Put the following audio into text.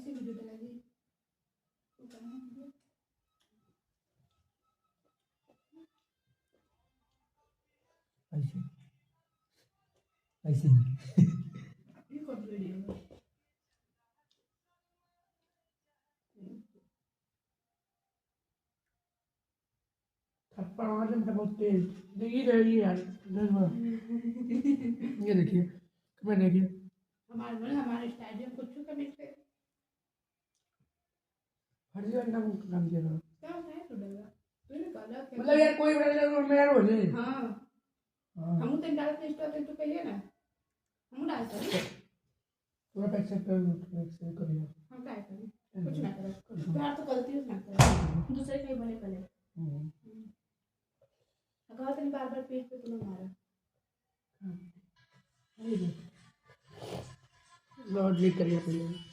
सी video डालेगी ऐसे ऐसे ये कौन वीडियो थप्पड़ मारने में बहुत तेज देखिए रही यार ये देखिए मैं देखिए हमारे स्टाइल कुछ का मिक्स है हर जगह नाम दिया था क्या है टुडेगा तूने कहा मतलब यार कोई बड़ा लोग मेरा रोज है हां हम तो डालते इंस्टा तो कहिए ना हम डालते हैं पूरा पैसे पे करिए हम क्या करें कुछ ना करो प्यार तो गलती ना करो दूसरे कहीं बने पहले अगर तेरी बार-बार पेट पे तूने मारा लॉर्ड लीड करिए पहले